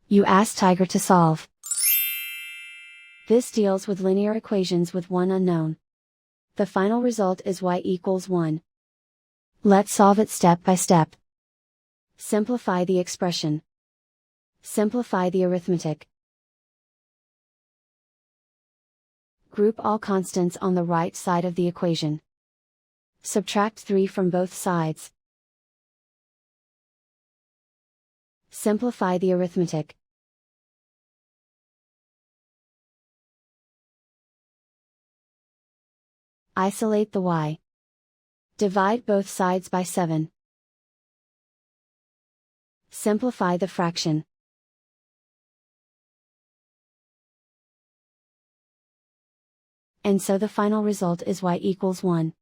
You ask Tiger to solve. This deals with linear equations with one unknown. The final result is y equals 1. Let's solve it step by step. Simplify the expression. Simplify the arithmetic. Group all constants on the right side of the equation. Subtract 3 from both sides. Simplify the arithmetic. Isolate the y. Divide both sides by 7. Simplify the fraction. And so the final result is y equals 1.